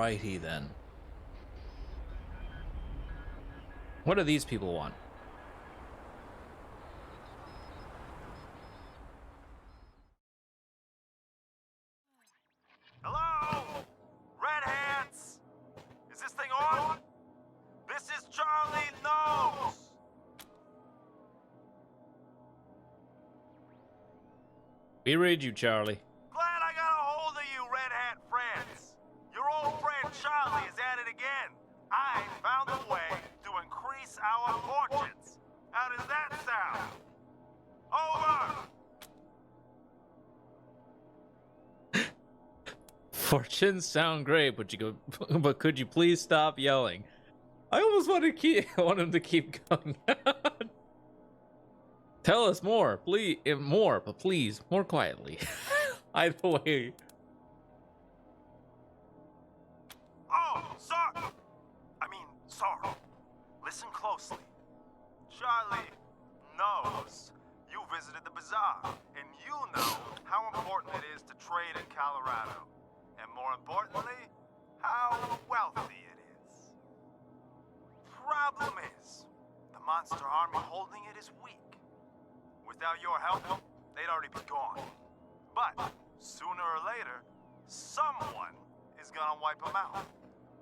Alrighty then. What do these people want? Hello? Red Hats? Is this thing on? This is Charlie Nose! We read you, Charlie. Glad I got a hold of you, Red Hat friends. Your old friend Charlie is at it again. I found a way to increase our fortunes. How does that sound? Over! Fortunes sound great, but but could you please stop yelling? I almost want want him to keep going. Tell us more, please. More, but please, more quietly. Either way. Oh, sorry. Sorry. Listen closely. Charlie knows you visited the bazaar, and you know how important it is to trade in Colorado. And more importantly, how wealthy it is. Problem is, the monster army holding it is weak. Without your help, they'd already be gone. But sooner or later, someone is gonna wipe them out.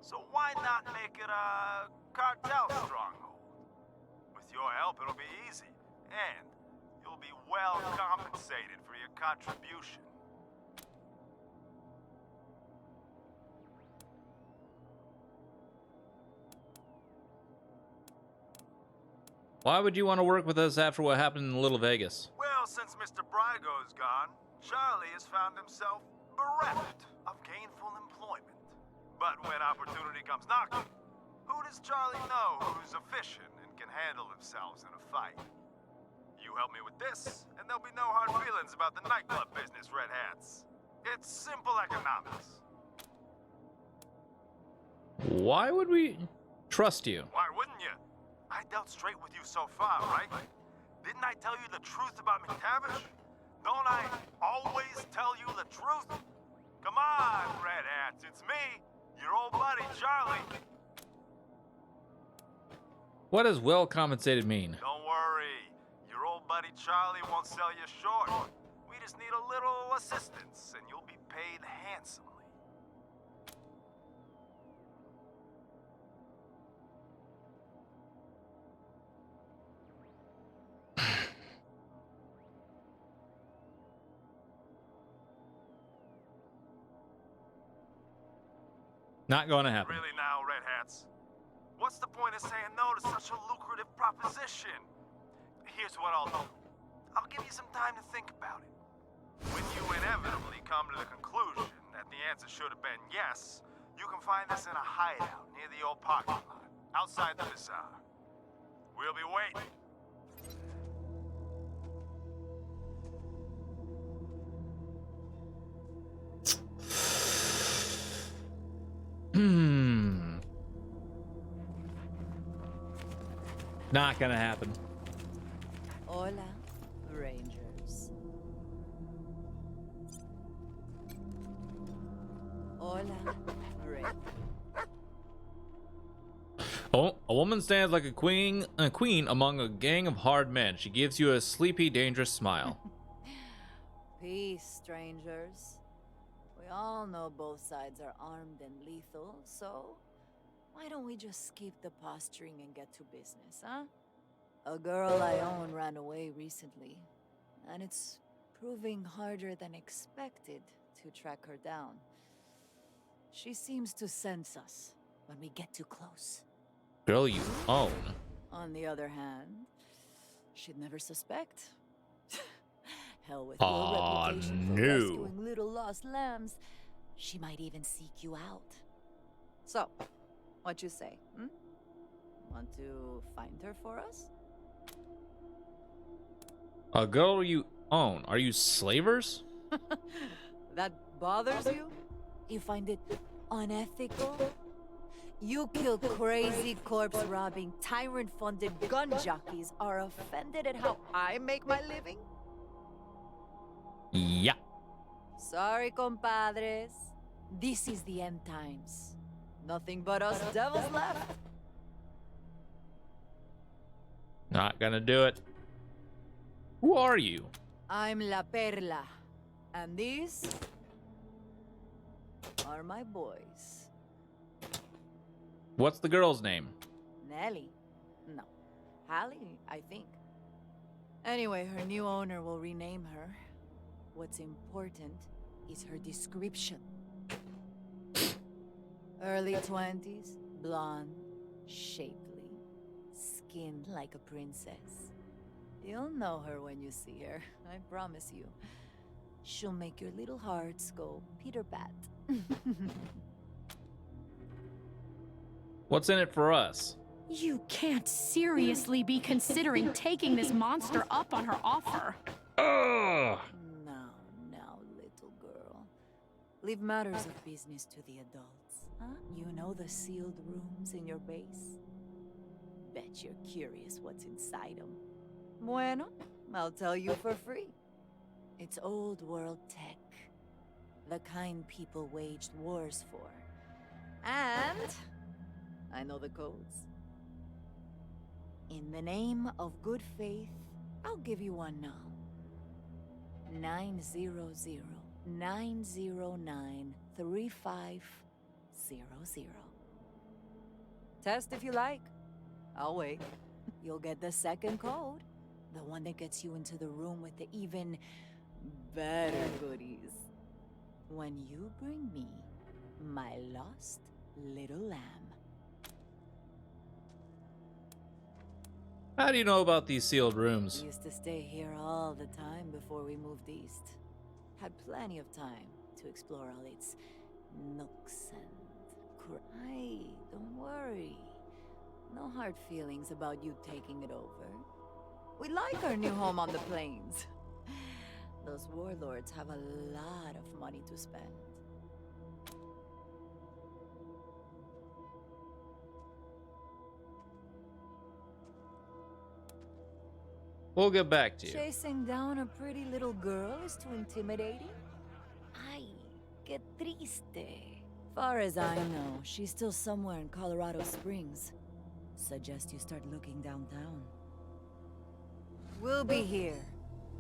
So why not make it a cartel stronghold? With your help, it'll be easy, and you'll be well compensated for your contribution. Why would you want to work with us after what happened in Little Vegas? Well, since Mr. Brygo's gone, Charlie has found himself bereft of gainful employment. But when opportunity comes knocking, who does Charlie know who's efficient and can handle themselves in a fight? You help me with this, and there'll be no hard feelings about the nightclub business, Red Hats. It's simple economics. Why would we trust you? Why wouldn't you? I dealt straight with you so far, right? Didn't I tell you the truth about McTavish? Don't I always tell you the truth? Come on, Red Hats, it's me, your old buddy, Charlie. What does well compensated mean? Don't worry, your old buddy Charlie won't sell you short. We just need a little assistance, and you'll be paid handsomely. Not going to happen. Really now, Red Hats? What's the point of saying no to such a lucrative proposition? Here's what I'll do. I'll give you some time to think about it. When you inevitably come to the conclusion that the answer should have been yes, you can find us in a hideout near the old parking lot, outside the bazaar. We'll be waiting. Not gonna happen. Hola, Rangers. Hola, Rangers. Oh, a woman stands like a queen among a gang of hard men. She gives you a sleepy, dangerous smile. Peace, strangers. We all know both sides are armed and lethal, so why don't we just skip the posturing and get to business, huh? A girl I own ran away recently, and it's proving harder than expected to track her down. She seems to sense us when we get too close. Girl you own. On the other hand, she'd never suspect. Hell with your reputation for rescuing little lost lambs, she might even seek you out. So, what you say, hmm? Want to find her for us? A girl you own. Are you slavers? That bothers you? You find it unethical? You kill crazy corpse-robbing, tyrant-funded gun jockeys are offended at how I make my living? Yeah. Sorry, compadres. This is the end times. Nothing but us devils left. Not gonna do it. Who are you? I'm La Perla. And these are my boys. What's the girl's name? Nellie. No. Hallie, I think. Anyway, her new owner will rename her. What's important is her description. Early 20s, blonde, shapely, skin like a princess. You'll know her when you see her, I promise you. She'll make your little hearts go Peter-Pat. What's in it for us? You can't seriously be considering taking this monster up on her offer. Ugh! Now, little girl. Leave matters of business to the adults. Huh? You know the sealed rooms in your base? Bet you're curious what's inside them. Bueno, I'll tell you for free. It's old world tech. The kind people waged wars for. And I know the codes. In the name of good faith, I'll give you one now. 900-909-3500. Test if you like. I'll wait. You'll get the second code. The one that gets you into the room with the even better goodies. When you bring me my lost little lamb. How do you know about these sealed rooms? We used to stay here all the time before we moved east. Had plenty of time to explore all its nooks and don't worry. No hard feelings about you taking it over. We like our new home on the plains. Those warlords have a lot of money to spend. We'll get back to you. Chasing down a pretty little girl is too intimidating? Ay, que triste. Far as I know, she's still somewhere in Colorado Springs. Suggest you start looking downtown. We'll be here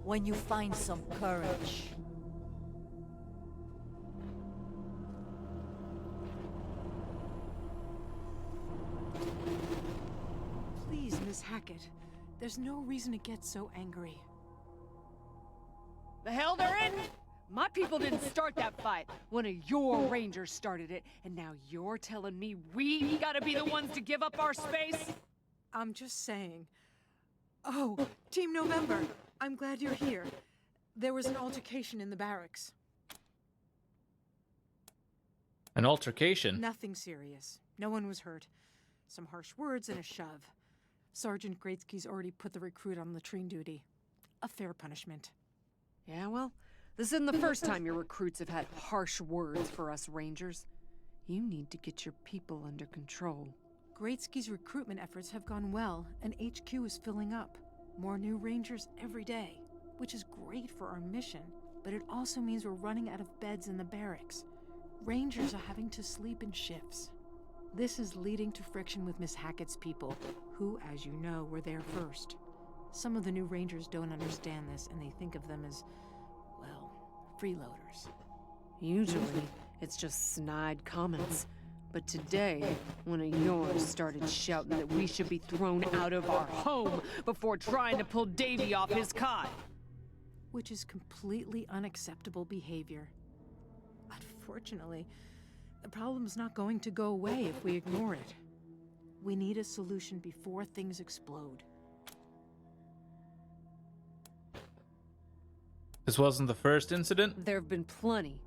when you find some courage. Please, Miss Hackett. There's no reason to get so angry. The hell they're in? My people didn't start that fight. One of your rangers started it, and now you're telling me we gotta be the ones to give up our space? I'm just saying. Oh, Team November, I'm glad you're here. There was an altercation in the barracks. An altercation? Nothing serious. No one was hurt. Some harsh words and a shove. Sergeant Greatsky's already put the recruit on latrine duty. A fair punishment. Yeah, well, this isn't the first time your recruits have had harsh words for us rangers. You need to get your people under control. Greatsky's recruitment efforts have gone well, and HQ is filling up. More new rangers every day, which is great for our mission, but it also means we're running out of beds in the barracks. Rangers are having to sleep in shifts. This is leading to friction with Miss Hackett's people, who, as you know, were there first. Some of the new rangers don't understand this, and they think of them as, well, freeloaders. Usually, it's just snide comments. But today, one of yours started shouting that we should be thrown out of our home before trying to pull Davy off his cot. Which is completely unacceptable behavior. Unfortunately, the problem's not going to go away if we ignore it. We need a solution before things explode. This wasn't the first incident? There have been plenty.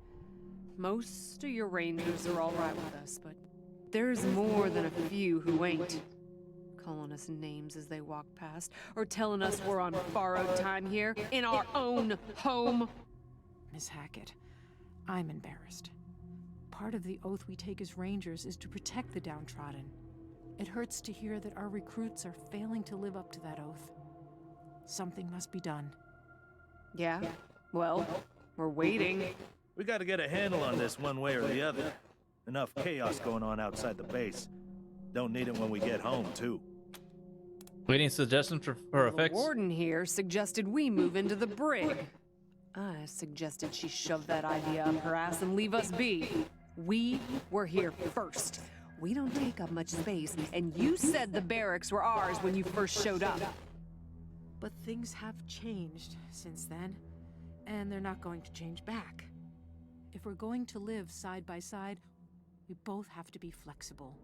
Most of your rangers are all right with us, but there's more than a few who ain't. Calling us names as they walk past, or telling us we're on borrowed time here, in our own home. Miss Hackett, I'm embarrassed. Part of the oath we take as rangers is to protect the downtrodden. It hurts to hear that our recruits are failing to live up to that oath. Something must be done. Yeah, well, we're waiting. We gotta get a handle on this one way or the other. Enough chaos going on outside the base. Don't need it when we get home, too. Any suggestions for a The fix? warden here suggested we move into the brig. I suggested she shove that idea up her ass and leave us be. We were here first. We don't take up much space, and you said the barracks were ours when you first showed up. But things have changed since then, and they're not going to change back. If we're going to live side by side, we both have to be flexible.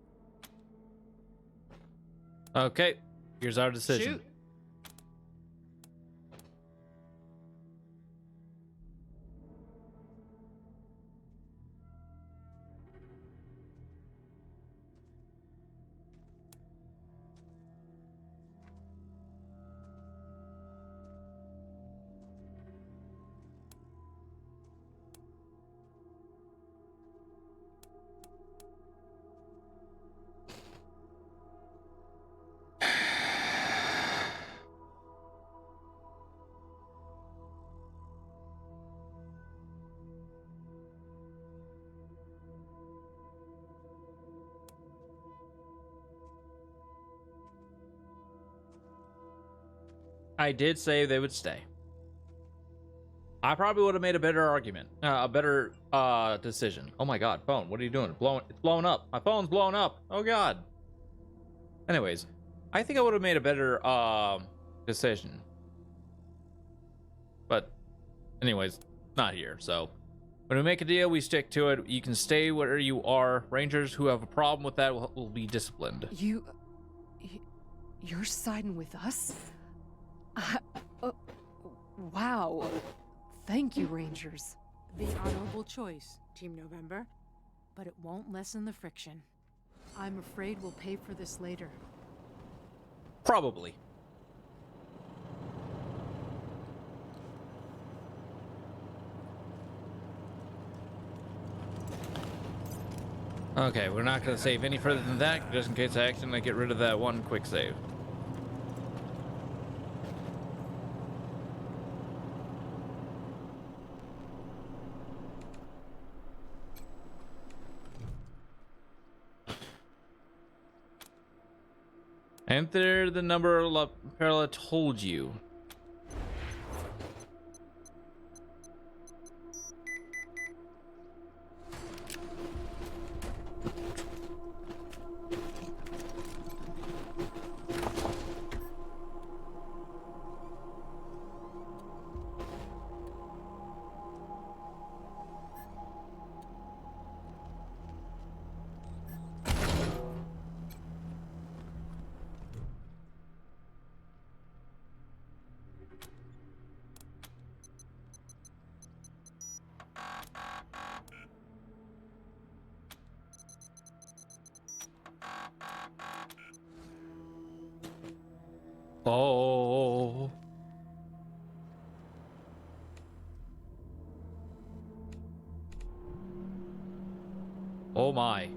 Okay, here's our decision. Shoot. I did say they would stay. I probably would have made a better argument, a better decision. Oh my god, phone, what are you doing? It's blowing up. My phone's blowing up. Oh god. Anyways, I think I would have made a better decision. But anyways, not here. So when we make a deal, we stick to it. You can stay where you are. Rangers who have a problem with that will be disciplined. You're siding with us? Wow. Thank you, Rangers. The honorable choice, Team November. But it won't lessen the friction. I'm afraid we'll pay for this later. Probably. Okay, we're not going to save any further than that, just in case I accidentally get rid of that one quick save. Enter the number Perla told you. Oh. Oh my.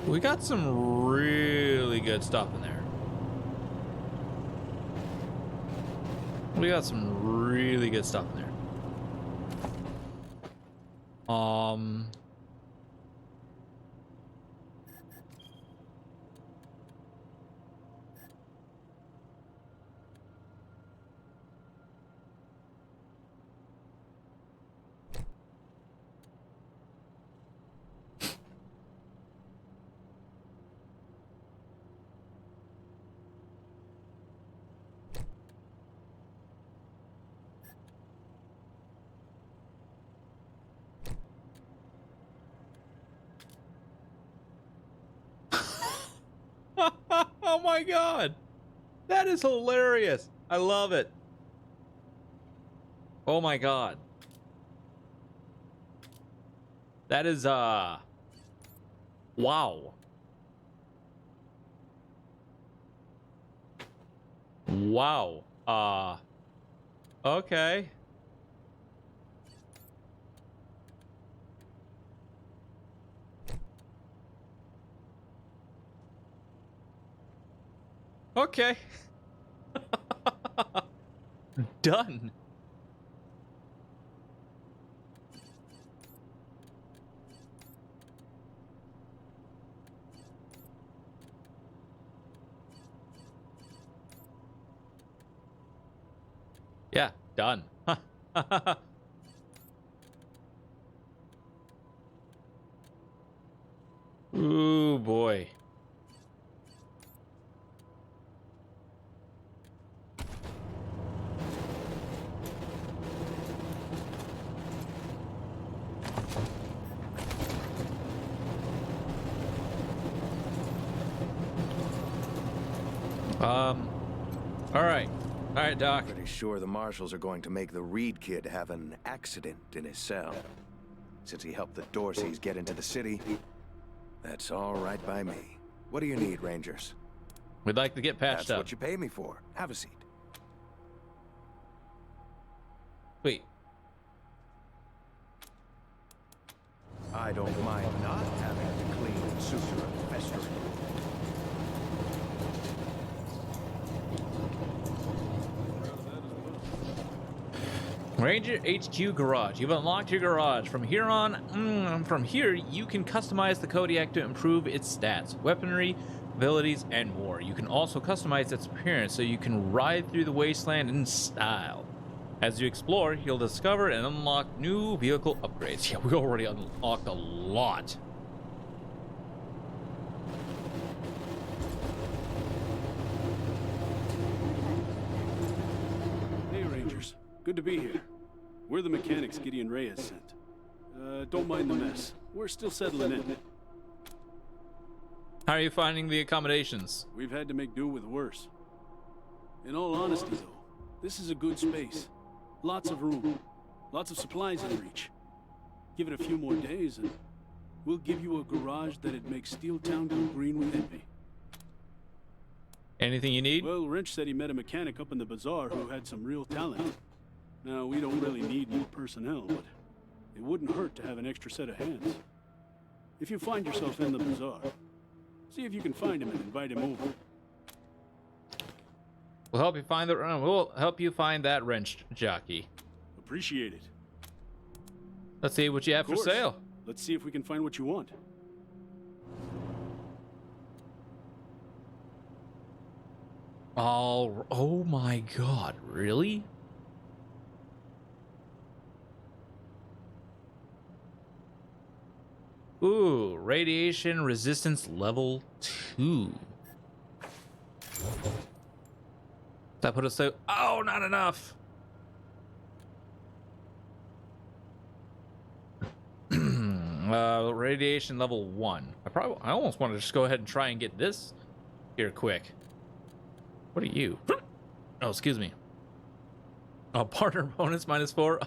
We got some really good stuff in there. We got some really good stuff in there. Oh my god. That is hilarious. I love it. Oh my god. That is wow. Wow. Okay. Okay. Done. Done. Ooh, boy. All right, Doc. Pretty sure the marshals are going to make the Reed kid have an accident in his cell. Since he helped the Dorseys get into the city, that's all right by me. What do you need, Rangers? We'd like to get patched That's up. what you pay me for. Have a seat. Wait. I don't mind not having to clean and suture a festering. Ranger HQ Garage. You've unlocked your garage. From here you can customize the Kodiak to improve its stats, weaponry, abilities, and more. You can also customize its appearance so you can ride through the wasteland in style. As you explore, you'll discover and unlock new vehicle upgrades. Yeah, we already unlocked a lot. Hey, Rangers. Good to be here. We're the mechanics Gideon Reyes sent. Don't mind the mess. We're still settling in. How are you finding the accommodations? We've had to make do with worse. In all honesty, though, this is a good space. Lots of room. Lots of supplies in reach. Give it a few more days and we'll give you a garage that'd make Steel Town go green with envy. Anything you need? Well, Wrench said he met a mechanic up in the bazaar who had some real talent. Now, we don't really need more personnel, but it wouldn't hurt to have an extra set of hands. If you find yourself in the bazaar, see if you can find him and invite him over. We'll help you find that wrench jockey. Appreciate it. Let's see what you have for Of course. sale. Let's see if we can find what you want. Oh my god, really? Ooh, radiation resistance level 2. That put us so. Oh, not enough. Radiation level 1. I almost want to just go ahead and try and get this here quick. What are you? Oh, excuse me. Oh, partner bonus -4.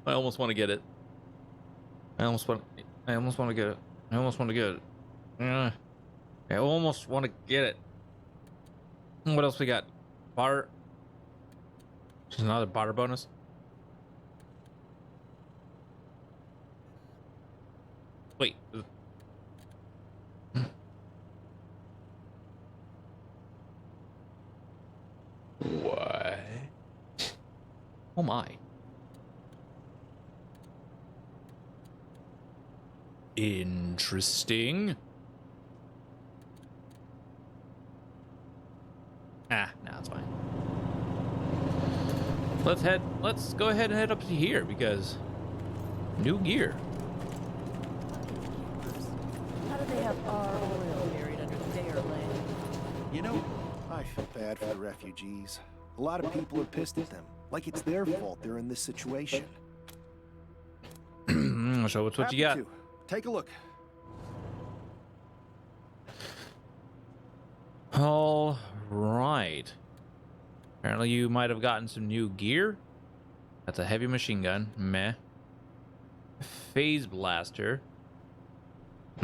I almost want to get it. I almost want to get it. I almost want to get it. I almost want to get it. What else we got? Bar. Just another barter bonus. Wait. What? Oh my. Interesting. Ah, no, it's fine. Let's go ahead and head up to here because new gear. How do they have our oil buried under their land? You know, I feel bad for the refugees. A lot of people are pissed at them, like it's their fault they're in this situation. So what's what you got? Happy to. Take a look. All right. Apparently you might have gotten some new gear. That's a heavy machine gun. Meh. Phase blaster.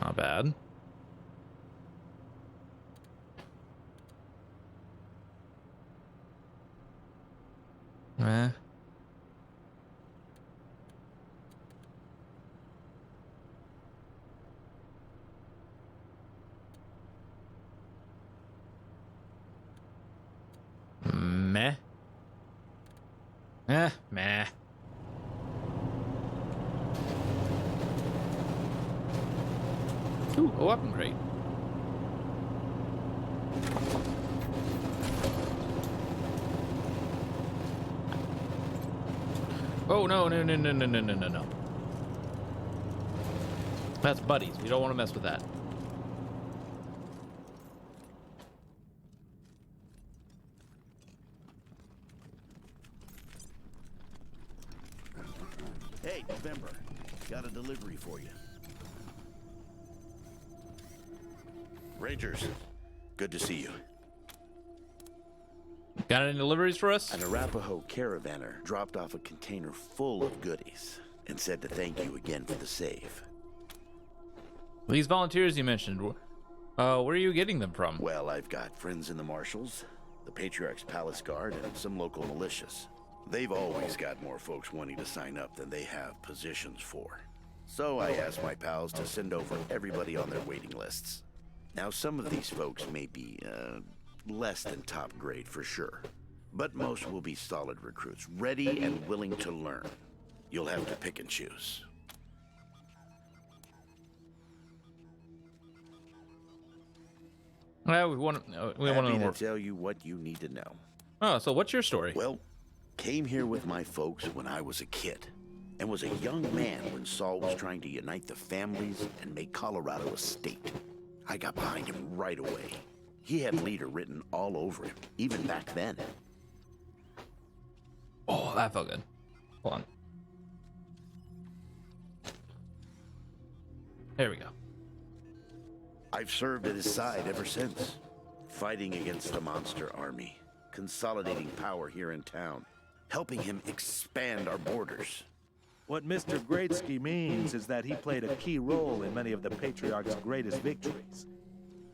Not bad. Meh. Meh. Meh. Ooh, a weapon crate. Oh, no, no, no, no, no, no, no, no, no. That's buddies. We don't want to mess with that. Hey, November. Got a delivery for you. Rangers, good to see you. Got any deliveries for us? An Arapaho caravaner dropped off a container full of goodies and said to thank you again for the save. These volunteers you mentioned, where are you getting them from? Well, I've got friends in the Marshals, the Patriarch's Palace Guard, and some local militias. They've always got more folks wanting to sign up than they have positions for. So I asked my pals to send over everybody on their waiting lists. Now, some of these folks may be, less than top grade for sure. But most will be solid recruits, ready and willing to learn. You'll have to pick and choose. Well, we want to know Happy more. to tell you what you need to know. Oh, so what's your story? Well, came here with my folks when I was a kid, and was a young man when Saul was trying to unite the families and make Colorado a state. I got behind him right away. He had leader written all over him, even back then. Oh, that felt good. Hold on. There we go. I've served at his side ever since, fighting against the monster army, consolidating power here in town, helping him expand our borders. What Mr. Greatsky means is that he played a key role in many of the Patriarch's greatest victories.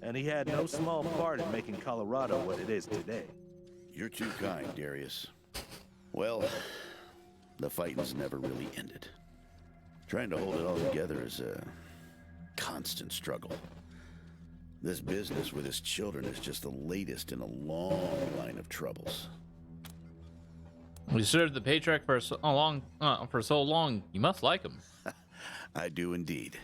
And he had no small part in making Colorado what it is today. You're too kind, Darius. Well, the fighting's never really ended. Trying to hold it all together is a constant struggle. This business with his children is just the latest in a long line of troubles. We served the Patriarch for so long. You must like him. I do indeed.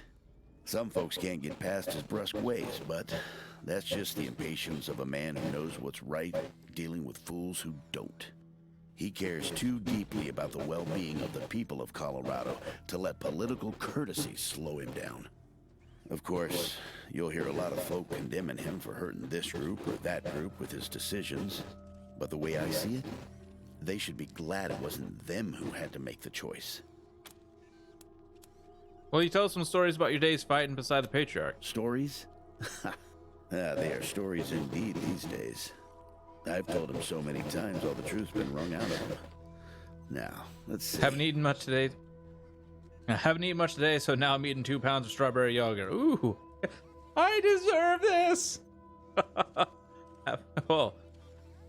Some folks can't get past his brusque ways, but that's just the impatience of a man who knows what's right, dealing with fools who don't. He cares too deeply about the well-being of the people of Colorado to let political courtesy slow him down. Of course, you'll hear a lot of folk condemning him for hurting this group or that group with his decisions, but the way I see it, they should be glad it wasn't them who had to make the choice. Well, you tell us some stories about your days fighting beside the Patriarch. Stories? They are stories indeed these days. I've told him so many times all the truth's been wrung out of him. Now, let's see. Haven't eaten much today, so now I'm eating 2 pounds of strawberry yogurt. Ooh, I deserve this. Well,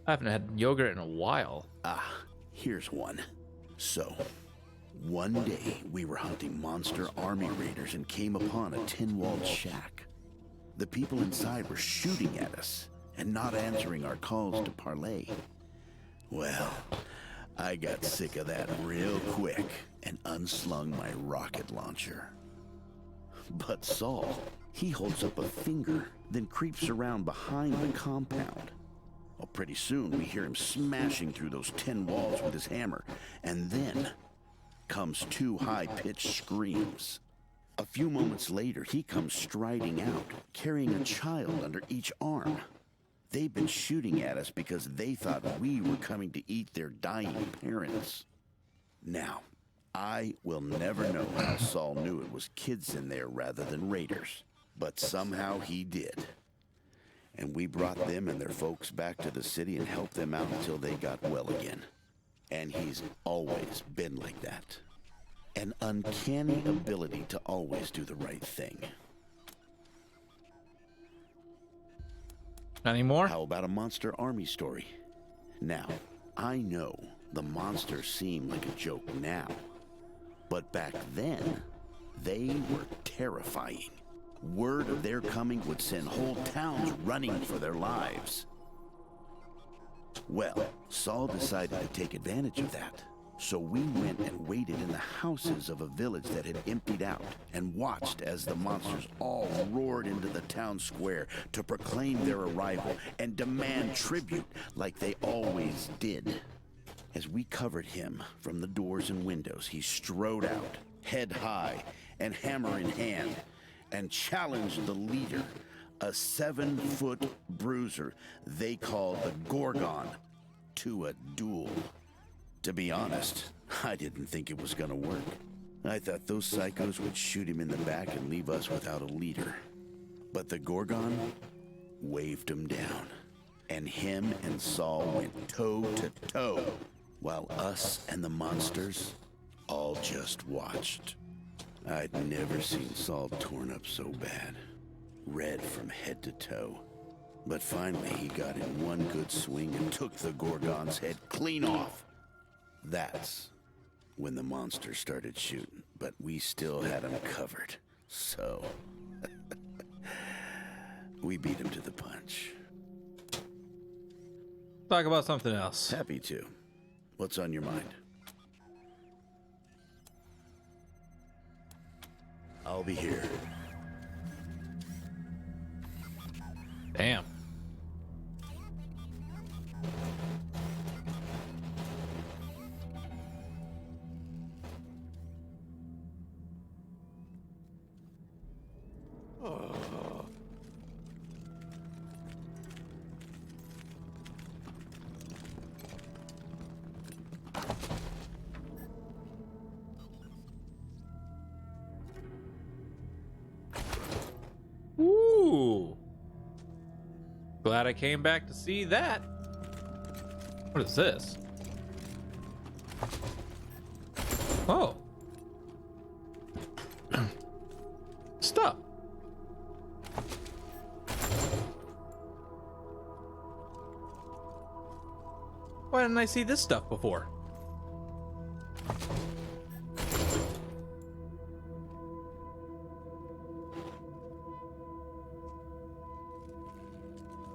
I haven't had yogurt in a while. Here's one. So, one day we were hunting monster army raiders and came upon a tin-walled shack. The people inside were shooting at us and not answering our calls to parley. Well, I got sick of that real quick and unslung my rocket launcher. But Saul, he holds up a finger, then creeps around behind the compound. Well, pretty soon we hear him smashing through those tin walls with his hammer, and then comes 2 high-pitched screams. A few moments later, he comes striding out, carrying a child under each arm. They've been shooting at us because they thought we were coming to eat their dying parents. Now, I will never know how Saul knew it was kids in there rather than raiders, but somehow he did. And we brought them and their folks back to the city and helped them out until they got well again. And he's always been like that. An uncanny ability to always do the right thing. Any more? How about a monster army story? Now, I know the monsters seem like a joke now, but back then, they were terrifying. Word of their coming would send whole towns running for their lives. Well, Saul decided to take advantage of that. So we went and waited in the houses of a village that had emptied out and watched as the monsters all roared into the town square to proclaim their arrival and demand tribute like they always did. As we covered him from the doors and windows, he strode out, head high and hammer in hand, and challenged the leader, a 7-foot bruiser they called the Gorgon, to a duel. To be honest, I didn't think it was gonna work. I thought those psychos would shoot him in the back and leave us without a leader. But the Gorgon waved him down, and him and Saul went toe to toe, while us and the monsters all just watched. I'd never seen Saul torn up so bad, red from head to toe. But finally he got in one good swing and took the Gorgon's head clean off. That's when the monster started shooting, but we still had him covered, so we beat him to the punch. Talk about something else. Happy to. What's on your mind? I'll be here. Damn. Ooh. Glad I came back to see that. What is this? Oh. Stuff. Why didn't I see this stuff before?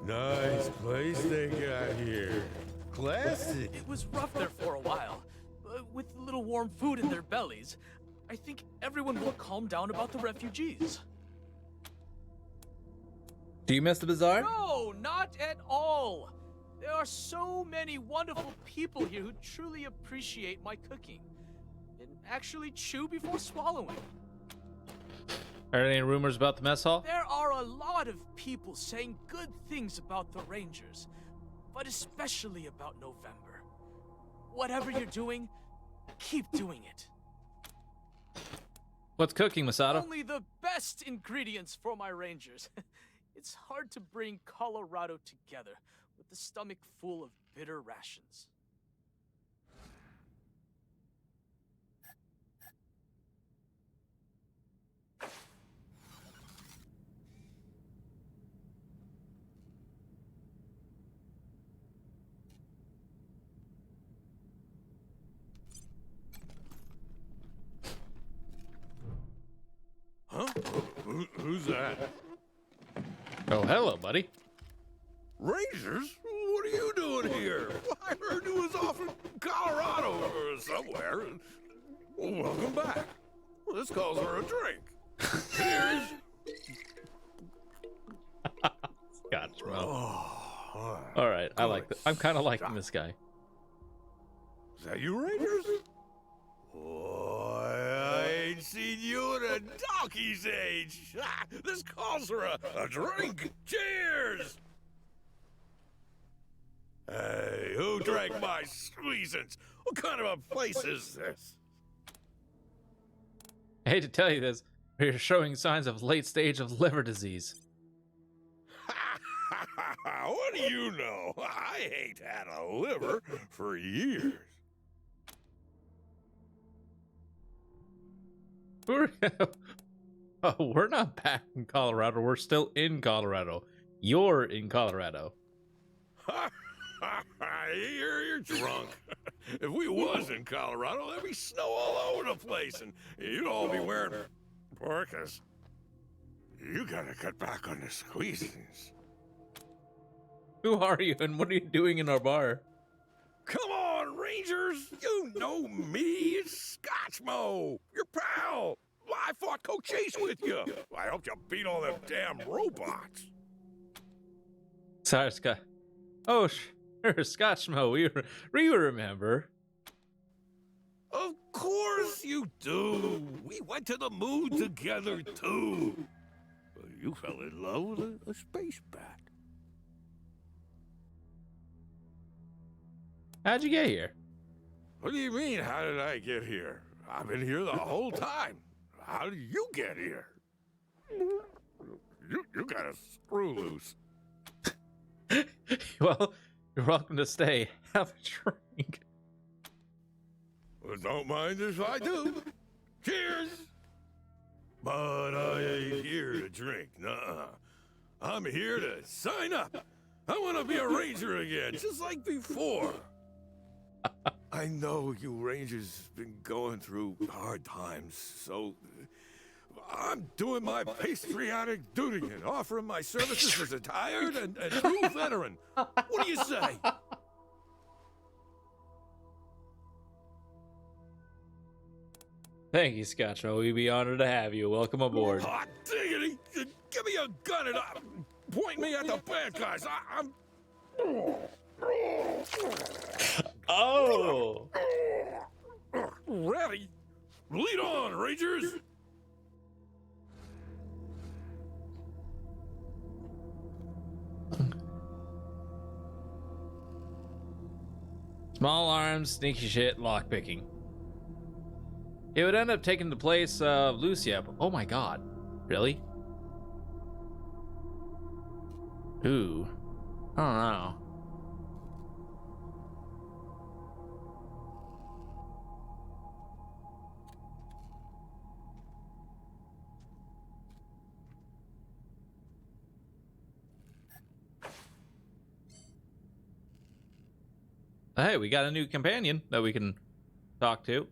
Nice place they got here. Classy. It was rough there for a while. With a little warm food in their bellies, I think everyone will calm down about the refugees. Do you miss the bazaar? No, not at all. There are so many wonderful people here who truly appreciate my cooking and actually chew before swallowing. Are there any rumors about the mess hall? There are a lot of people saying good things about the Rangers, but especially about November. Whatever you're doing, keep doing it. What's cooking, Masato? Only the best ingredients for my Rangers. It's hard to bring Colorado together with the stomach full of bitter rations. Huh? Who's that? Oh, hello, buddy. Rangers? What are you doing here? I heard you was off in Colorado or somewhere. Welcome back. This calls for a drink. Cheers. Scotch, bro. All right, I like this. I'm kind of liking this guy. Is that you, Rangers? Boy, I ain't seen you in a donkey's age. This calls for a drink. Cheers! Hey, who drank my squeezins? What kind of a place is this? I hate to tell you this, but you're showing signs of late stage of liver disease. What do you know? I ain't had a liver for years. We're not back in Colorado. We're still in Colorado. You're in Colorado. You're drunk. If we was in Colorado, there'd be snow all over the place, and you'd all be wearing parkas. You gotta cut back on the squeezings. Who are you, and what are you doing in our bar? Come on, Rangers! You know me. It's Scotchmo, your pal. I fought Coach Chase with you. I helped you beat all them damn robots. Sorry, Scott. Oh, Scotchmo, we remember. Of course you do. We went to the moon together, too. You fell in love with a space bat. How'd you get here? What do you mean, how did I get here? I've been here the whole time. How did you get here? You got a screw loose. Well, you're welcome to stay. Have a drink. Well, don't mind if I do. Cheers! But I ain't here to drink, nuh-uh. I'm here to sign up. I want to be a ranger again, just like before. I know you rangers been going through hard times, so I'm doing my patriotic duty and offering my services as a tired and true veteran. What do you say? Thank you, Scotchmo. We'd be honored to have you. Welcome aboard. Hot diggity! Give me a gun and point me at the bad guys. I'm... Oh! Ready? Lead on, Rangers! Small arms, sneaky shit, lockpicking. It would end up taking the place of Lucia. Oh my god. Really? Ooh. I don't know. Hey, we got a new companion that we can talk to.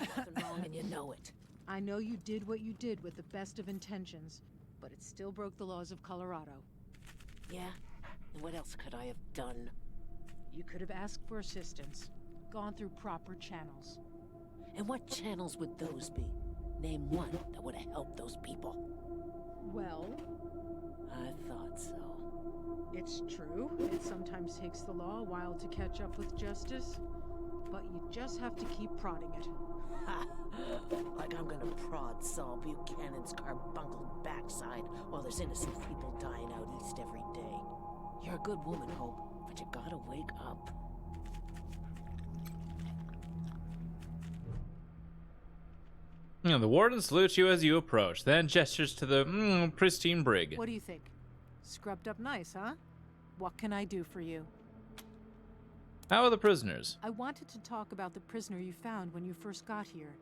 Nothing wrong and you know it. I know you did what you did with the best of intentions, but it still broke the laws of Colorado. Yeah? And what else could I have done? You could have asked for assistance, gone through proper channels. And what channels would those be? Name one that would have helped those people. Well, I thought so. it's true. It sometimes takes the law a while to catch up with justice, but you just have to keep prodding it. Ha! Like I'm gonna prod Saul Buchanan's carbunkled backside while there's innocent people dying out east every day. You're a good woman, Hope, but you gotta wake up. The warden salutes you as you approach, then gestures to the pristine brig. What do you think? Scrubbed up nice, huh? What can I do for you? How are the prisoners? I wanted to talk about the prisoner you found when you first got here.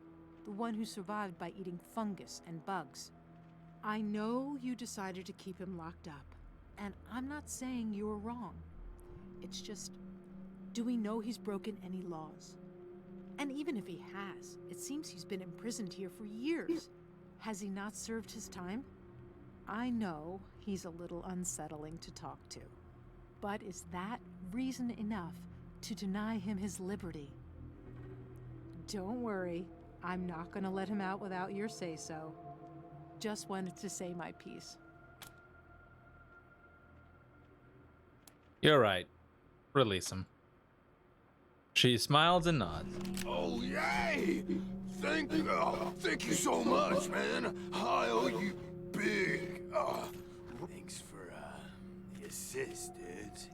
The one who survived by eating fungus and bugs. I know you decided to keep him locked up, and I'm not saying you were wrong. It's just, do we know he's broken any laws? And even if he has, it seems he's been imprisoned here for years. Has he not served his time? I know he's a little unsettling to talk to, but is that reason enough to deny him his liberty? Don't worry, I'm not gonna let him out without your say-so. Just wanted to say my piece. You're right. Release him. She smiles and nods. Oh, yay! Thank you so much, man. I owe you big. Thanks for the assist, dudes.